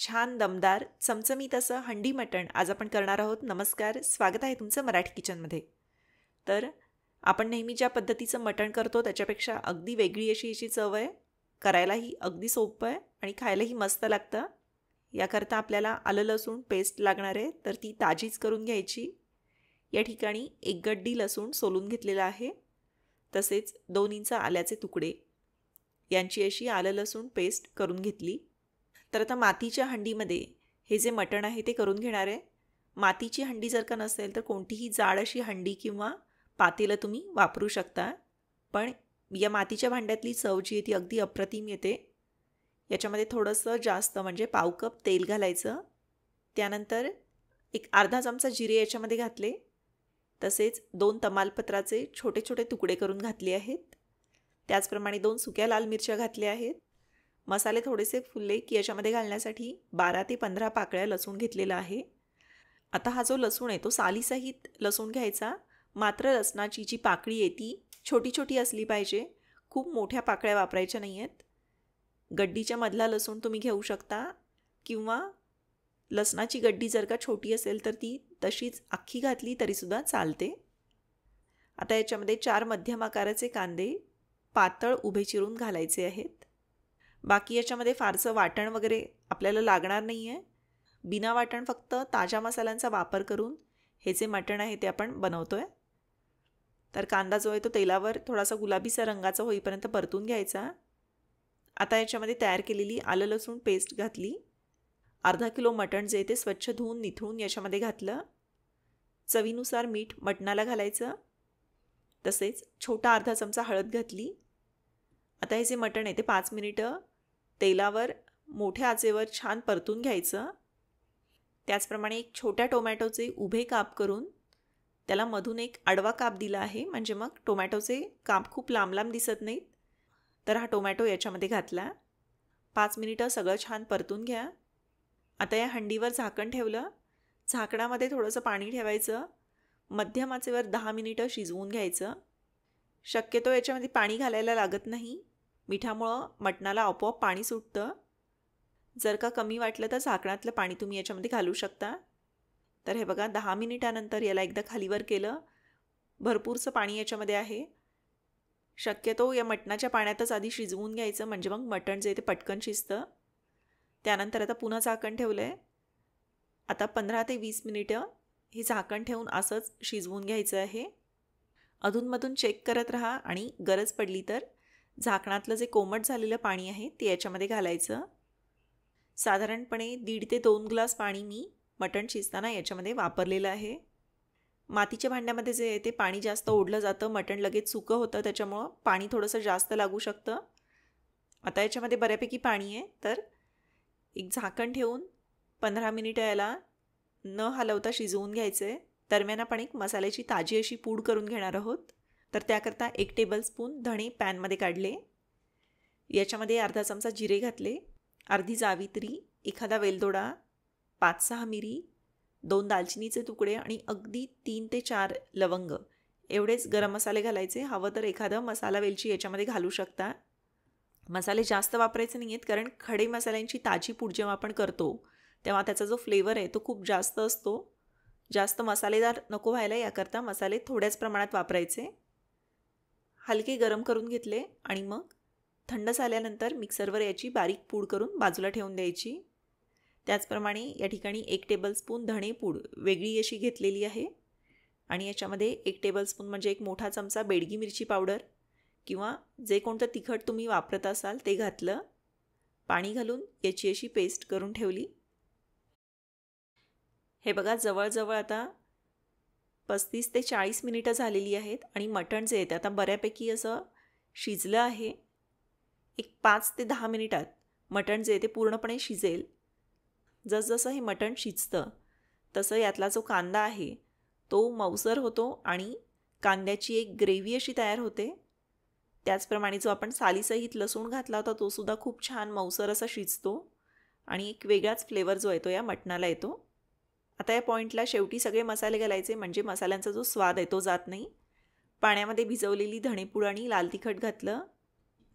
छान दमदार चमचमीत असं हंडी मटण आज आपण करणार आहोत. नमस्कार, स्वागत आहे तुमचं मराठी किचनमध्ये. तर आपण नेहमी ज्या पद्धतीचं मटण करतो त्याच्यापेक्षा अगदी वेगळी अशी याची चव आहे. करायलाही अगदी सोपं आहे आणि खायलाही मस्त लागतं. याकरता आपल्याला आलं लसूण पेस्ट लागणार आहे, तर ती ताजीच करून घ्यायची. या ठिकाणी 1 गड्डी लसूण सोलून घेतलेला आहे. तसेच 2 इंच आल्याचे तुकडे यांची अशी आलं लसूण पेस्ट करून घेतली. तर आता मातीच्या हंडीमध्ये हे जे मटण आहे ते करून घेणार आहे. मातीची हंडी जर का नसेल तर कोणतीही जाड अशी हंडी किंवा पातेलं तुम्ही वापरू शकता. पण या मातीच्या भांड्यातली चव जी आहे ती अगदी अप्रतिम येते. याच्यामध्ये थोडंसं जास्त म्हणजे पाव कप तेल घालायचं. त्यानंतर एक अर्धा चमचा जिरे याच्यामध्ये घातले. तसेच 2 तमालपत्राचे छोटे छोटे तुकडे करून घातले आहेत. त्याचप्रमाणे 2 सुक्या लाल मिरच्या घातल्या आहेत. मसाले थोडेसे फुलले की याच्यामध्ये घालण्यासाठी 12 ते 15 पाकळ्या लसूण घेतलेला आहे. आता हा जो लसूण आहे तो सालीसहित लसूण घ्यायचा. मात्र लसणाची जी पाकळी आहे ती छोटी छोटी असली पाहिजे. खूप मोठ्या पाकळ्या वापरायच्या नाही आहेत. गड्डीच्या मधला लसूण तुम्ही घेऊ शकता किंवा लसणाची गड्डी जर का छोटी असेल तर ती तशीच अख्खी घातली तरीसुद्धा चालते. आता याच्यामध्ये 4 मध्यम आकाराचे कांदे पातळ उभे चिरून घालायचे आहेत. बाकी याच्यामध्ये फारसं वाटण वगैरे आपल्याला लागणार नाही आहे. बिना वाटण फक्त ताज्या मसाल्यांचा वापर करून हे जे मटण आहे ते आपण बनवतो आहे. तर कांदा जो आहे तो तेलावर थोडासा गुलाबीचा रंगाचा होईपर्यंत परतून घ्यायचा. आता याच्यामध्ये तयार केलेली आलं लसूण पेस्ट घातली. अर्धा किलो मटण जे ते स्वच्छ धुवून निथळून याच्यामध्ये घातलं. चवीनुसार मीठ मटणाला घालायचं. तसेच छोटा अर्धा चमचा हळद घातली. आता हे जे मटण आहे ते 5 मिनिटं तेलावर मोठ्या आचेवर छान परतून घ्यायचं. त्याचप्रमाणे एक छोट्या टोमॅटोचे उभे काप करून त्याला मधून एक आडवा काप दिला आहे, म्हणजे मग टोमॅटोचे काप खूप लांब लांब दिसत नाहीत. तर हा टोमॅटो याच्यामध्ये घातला. 5 मिनिटं सगळं छान परतून घ्या. आता या हंडीवर झाकण ठेवलं. झाकणामध्ये थोडंसं पाणी ठेवायचं. मध्यम आचेवर 10 मिनिटं शिजवून घ्यायचं. शक्यतो याच्यामध्ये पाणी घालायला लागत नाही. मिठामुळं मटणाला आपोआप पाणी सुटतं. जर का कमी वाटलं तर झाकणातलं पाणी तुम्ही याच्यामध्ये घालू शकता. तर हे बघा 10 मिनिटानंतर याला एकदा खालीवर केलं. भरपूरचं पाणी याच्यामध्ये आहे. शक्यतो या मटणाच्या पाण्यातच आधी शिजवून घ्यायचं, म्हणजे मग मटण जे ते पटकन शिजतं. त्यानंतर आता पुन्हा झाकण ठेवलं आहे. आता 15 ते 20 मिनिटं हे झाकण ठेवून असंच शिजवून घ्यायचं आहे. अधूनमधून चेक करत राहा आणि गरज पडली तर झाकणातलं जे कोमट झालेलं पाणी आहे ते याच्यामध्ये घालायचं. साधारणपणे 1.5 ते 2 ग्लास पाणी मी मटण शिजताना याच्यामध्ये वापरलेलं आहे. मातीच्या भांड्यामध्ये जे आहे ते पाणी जास्त ओढलं जातं, मटण लगेच सुकं होतं, त्याच्यामुळं पाणी थोडंसं जास्त लागू शकतं. आता याच्यामध्ये बऱ्यापैकी पाणी आहे, तर एक झाकण ठेवून 15 मिनिटं याला न हलवता शिजवून घ्यायचं आहे. दरम्यान आपण एक मसाल्याची ताजी अशी पूड करून घेणार आहोत. तर त्याकरता 1 टेबलस्पून धणे पॅनमध्ये काढले. याच्यामध्ये अर्धा चमचा जिरे घातले, अर्धी जावित्री, एखादा वेलदोडा, 5-6 मिरी, 2 दालचिनीचे तुकडे आणि अगदी 3 ते 4 लवंग एवढेच गरम मसाले घालायचे. हवं तर एखादा मसाला वेलची याच्यामध्ये घालू शकता. मसाले जास्त वापरायचे नाही आहेत, कारण खडे मसाल्यांची ताजी पूड जेव्हा आपण करतो तेव्हा त्याचा जो फ्लेवर आहे तो खूप जास्त असतो. जास्त मसालेदार नको व्हायला याकरता मसाले थोड्याच प्रमाणात वापरायचे. हलके गरम करून घेतले आणि मग थंड झाल्यानंतर मिक्सरवर याची बारीक पूड करून बाजूला ठेवून द्यायची. त्याचप्रमाणे या ठिकाणी 1 टेबलस्पून धणे पूड वेगळी अशी घेतलेली आहे आणि याच्यामध्ये 1 टेबलस्पून म्हणजे एक मोठा चमचा बेडगी मिरची पावडर किंवा जे कोणतं तिखट तुम्ही वापरत असाल ते घातलं. पाणी घालून याची अशी पेस्ट करून ठेवली. हे बघा जवळजवळ आता 35 ते 40 मिनिटं झालेली आहेत आणि मटण जे आहे ते आता बऱ्यापैकी असं शिजलं आहे. एक 5 ते 10 मिनिटात मटण जे आहे ते पूर्णपणे शिजेल. जसजसं हे मटण शिजतं तसं यातला जो कांदा आहे तो मऊसर होतो आणि कांद्याची एक ग्रेव्ही अशी तयार होते. त्याचप्रमाणे जो आपण सालीसहित लसूण घातला होता तो सुद्धा खूप छान मऊसर असा शिजतो आणि एक वेगळाच फ्लेवर जो आहे तो या मटणाला येतो. आता या पॉईंटला शेवटी सगळे मसाले घालायचे, म्हणजे मसाल्यांचा जो स्वाद आहे तो जात नाही. पाण्यामध्ये भिजवलेली धणेपूड आणि लाल तिखट घातलं.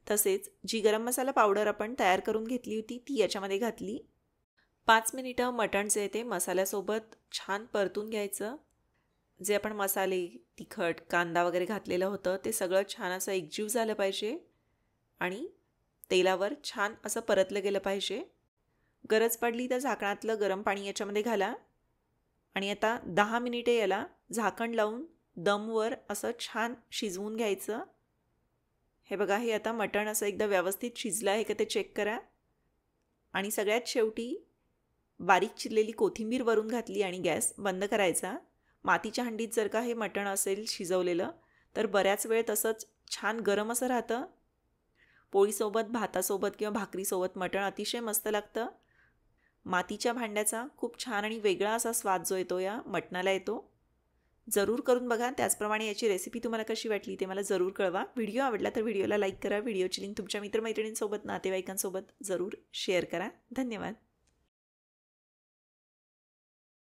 तसेच जी गरम मसाला पावडर आपण तयार करून घेतली होती ती याच्यामध्ये घातली. 5 मिनिटं मटण जे ते मसाल्यासोबत छान परतून घ्यायचं. जे आपण मसाले, तिखट, कांदा वगैरे घातलेलं होतं ते सगळं छान असं एकजीव झालं पाहिजे आणि तेलावर छान असं परतलं गेलं पाहिजे. गरज पडली तर झाकणातलं गरम पाणी याच्यामध्ये घाला आणि आता 10 मिनिटे याला झाकण लावून दमवर असं छान शिजवून घ्यायचं. हे बघा, हे आता मटण असं एकदा व्यवस्थित शिजलं आहे का ते चेक करा. आणि सगळ्यात शेवटी बारीक चिरलेली कोथिंबीर वरून घातली आणि गॅस बंद करायचा. मातीच्या हंडीत जर का हे मटण असेल शिजवलेलं तर बऱ्याच वेळ तसंच छान गरम असं राहतं. पोळीसोबत, भातासोबत किंवा भाकरीसोबत मटण अतिशय मस्त लागतं. मातीच्या भांड्याचा खूप छान आणि वेगळा असा स्वाद जो येतो या मटणाला येतो. जरूर करून बघा. त्याचप्रमाणे याची रेसिपी तुम्हाला कशी वाटली ते मला जरूर कळवा. व्हिडिओ आवडला तर व्हिडिओला लाईक करा. व्हिडिओची लिंक तुमच्या मित्रमैत्रिणींसोबत, नातेवाईकांसोबत जरूर शेअर करा. धन्यवाद.